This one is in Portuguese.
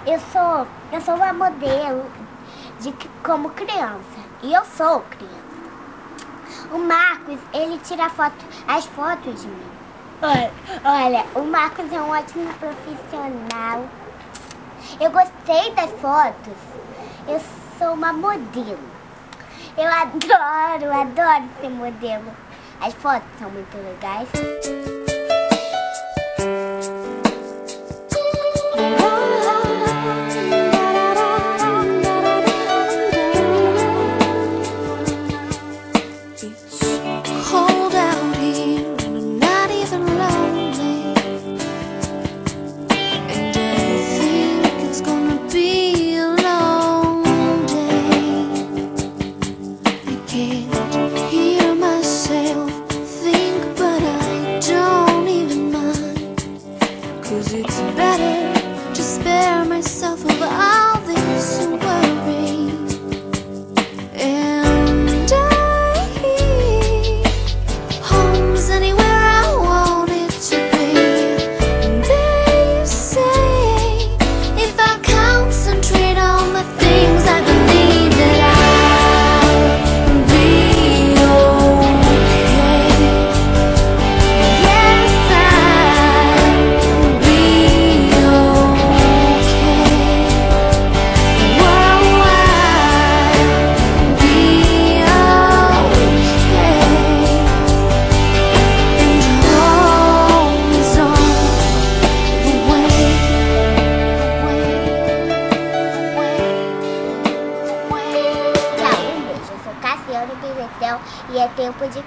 Eu sou uma modelo como criança. E eu sou criança. O Marcos, ele tira as fotos de mim. Olha, o Marcos é um ótimo profissional. Eu gostei das fotos. Eu sou uma modelo. Eu adoro ser modelo. As fotos são muito legais. It's better to spare myself of all this worry. And home's anywhere I want it to be. And they say if I concentrate on the things I believe, that I'll be okay. Yes, I'll be E é tempo de